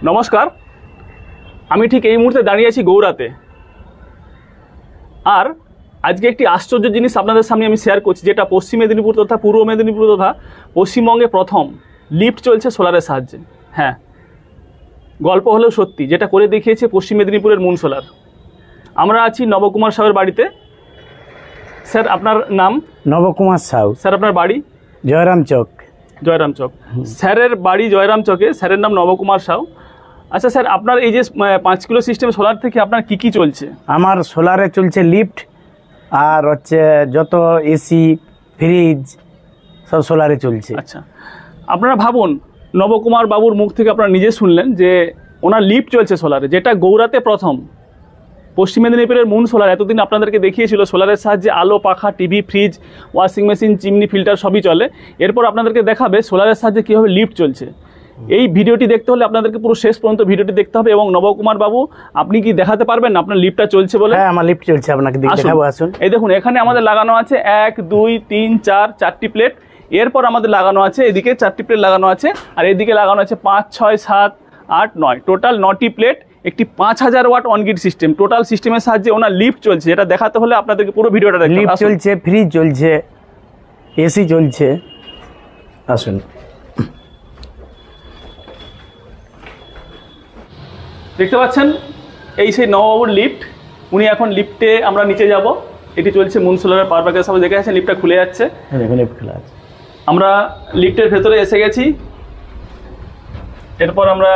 नमस्कार আমি ঠিক এই মুহূর্তে দাঁড়িয়ে আছি গৌড়াতে। আর আজকে একটি আশ্চর্য জিনিস আপনাদের সামনে আমি শেয়ার করছি, যেটা পশ্চিম মেদিনীপুর তথা পূর্ব মেদিনীপুর তথা পশ্চিমবঙ্গে প্রথম লিফট চলছে সোলারের সাহায্যে। হ্যাঁ, গল্প হলেও সত্যি, যেটা করে দেখিয়েছে পশ্চিম মেদিনীপুরের মুন সোলার। আমরা আছি নবকুমার সাউয়ের বাড়িতে। স্যার, আপনার নাম? নবকুমার সাউ। স্যার, আপনার বাড়ি? জয়রাম চক। জয়রাম চক। স্যারের বাড়ি জয়রাম চকে, স্যারের নাম নবকুমার সাউ। আচ্ছা স্যার, আপনার এই যে 5 কিলো সিস্টেম সোলার থেকে আপনার কি কি চলছে? আমার সোলারে চলছে লিফট, আর হচ্ছে যত এসি ফ্রিজ সব সোলারে চলছে। আচ্ছা, আপনারা ভাবুন, নবকুমার বাবুর মুখ থেকে আপনারা নিজে শুনলেন যে ওনার লিফট চলছে সোলারে, যেটা গৌড়াতে প্রথম। পশ্চিম মেদিনীপুরের মুন সোলার এতদিন আপনাদেরকে দেখিয়েছিল সোলারের সাহায্যে আলো, পাখা, TV, fridge, washing machine, chimney, filter সবই চলে। এরপর আপনাদেরকে দেখাবে সোলারের সাহায্যে কীভাবে লিফট চলছে। এই ভিডিওটি দেখতে হলে আপনাদেরকে পুরো শেষ পর্যন্ত ভিডিওটি দেখতে হবে। এবং নবকুমার বাবু, আপনি কি দেখাতে পারবেন আপনার লিফটটা চলছে বলে? হ্যাঁ, আমার লিফট চলছে, আপনাকে দেখাবো, আসুন। এই দেখুন, এখানে আমাদের লাগানো আছে 1 2 3 4 4টি প্লেট। এরপর আমাদের লাগানো আছে এদিকে 4টি প্লেট লাগানো আছে, আর এদিকে লাগানো আছে 5 6 7 8 9, টোটাল 9টি প্লেট। একটি 5000 ওয়াট অনগ্রিড সিস্টেম, টোটাল সিস্টেমের সাহায্যে ওনার লিফট চলছে। এটা দেখাতে হলে আপনাদেরকে পুরো ভিডিওটা দেখতে হবে। লিফট চলছে, ফ্রিজ চলছে, এসি চলছে, আসুন। দেখতে পাচ্ছেন এই সেই নববাবুর লিফট। উনি এখন লিফটে, আমরা নিচে যাব। এটি চলছে মুন সোলারের পাওয়ার প্যাকেজ। সবাই দেখে আছেন লিফটটা খুলে যাচ্ছে। লিফট খোলা আছে। আমরা লিফটের ভেতরে এসে গেছি। এরপর আমরা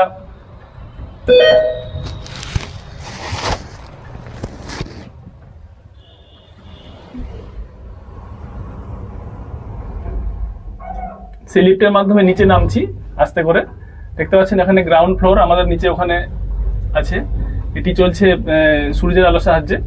সেই লিফটের মাধ্যমে নিচে নামছি আস্তে করে। দেখতে পাচ্ছেন এখানে গ্রাউন্ড ফ্লোর, আমাদের নিচে ওখানে আছে। এটি চলছে সূর্যের আলোর সাহায্যে।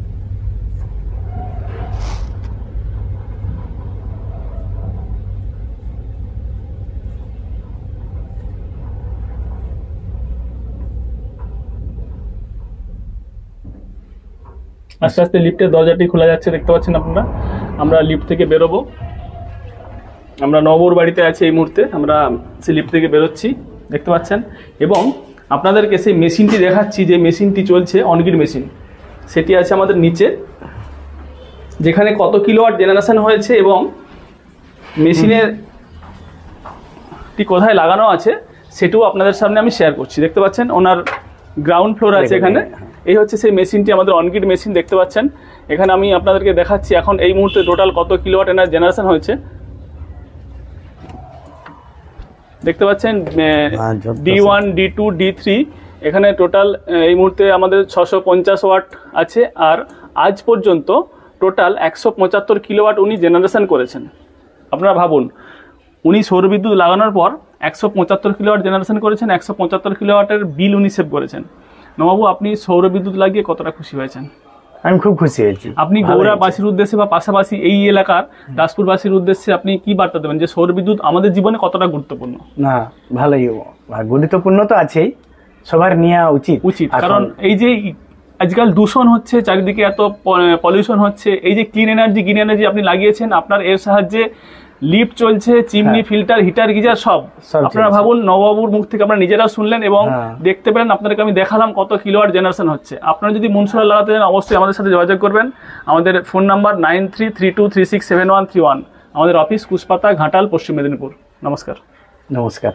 আস্তে আস্তে লিফটের দরজাটি খোলা যাচ্ছে, দেখতে পাচ্ছেন আপনারা। আমরা লিফট থেকে বেরোবো। আমরা নবর বাড়িতে আছি এই মুহূর্তে। আমরা সেই লিফট থেকে বেরোচ্ছি, দেখতে পাচ্ছেন। এবং আপনাদেরকে সেই মেশিনটি দেখাচ্ছি, যে মেশিনটি চলছে অনগ্রিড মেশিন। সেটি আছে আমাদের নিচে, যেখানে কত কিলোওয়াট জেনারেশন হয়েছে এবং মেশিনের কোথায় লাগানো আছে সেটাও আপনাদের সামনে আমি শেয়ার করছি। দেখতে পাচ্ছেন ওনার গ্রাউন্ড ফ্লোর আছে এখানে। এই হচ্ছে সেই মেশিনটি, আমাদের অনগ্রিড মেশিন। দেখতে পাচ্ছেন এখানে আমি আপনাদেরকে দেখাচ্ছি এখন এই মুহূর্তে টোটাল কত কিলোওয়াট এনার জেনারেশন হয়েছে। দেখতে পাচ্ছেন D1 D2 D3, এখানে টোটাল এই মুহূর্তে আমাদের 650 ওয়াট আছে। আর আজ পর্যন্ত টোটাল 175 কিলোওয়াট উনি জেনারেশন করেছেন। আপনারা ভাবুন, উনি সৌরবিদ্যুৎ লাগানোর পর 175 কিলোওয়াট জেনারেশন করেছেন, 175 কিলোওয়াটের বিল উনি সেভ করেছেন। নবাবু, আপনি সৌরবিদ্যুৎ লাগিয়ে কতটা খুশি হয়েছেন? আমি খুব খুশি হয়েছি। আপনি গৌড়াবাসীর উদ্দেশ্যে বা পাশাপাশি এই এলাকার দাসপুরবাসীর উদ্দেশ্যে আপনি কি বার্তা দেবেন, যে সৌরবিদ্যুৎ আমাদের জীবনে কতটা গুরুত্বপূর্ণ? না, ভালোই, গুরুত্বপূর্ণ তো আছেই, সবার নেওয়া উচিত। কারণ এই যে আজকাল দূষণ হচ্ছে চারিদিকে, এত পলিউশন হচ্ছে, এই যে ক্লিন এনার্জি আপনি লাগিয়েছেন, আপনার এর সাহায্যে লিফট চলছে, চিমনি, ফিল্টার, হিটার, গিজার সব। আপনারা ভাবুন, নববাবুর মুখ থেকে আপনারা নিজেরা শুনলেন এবং দেখতে পেলেন। আপনাদেরকে আমি দেখালাম কত কিলোওয়াট জেনারেশন হচ্ছে। আপনারা যদি মুন সোলার লাগাতে চান অবশ্যই আমাদের সাথে যোগাযোগ করবেন। আমাদের ফোন নাম্বার 9332367131। আমাদের অফিস কুশপাতা, ঘাটাল, পশ্চিম মেদিনীপুর। নমস্কার। নমস্কার।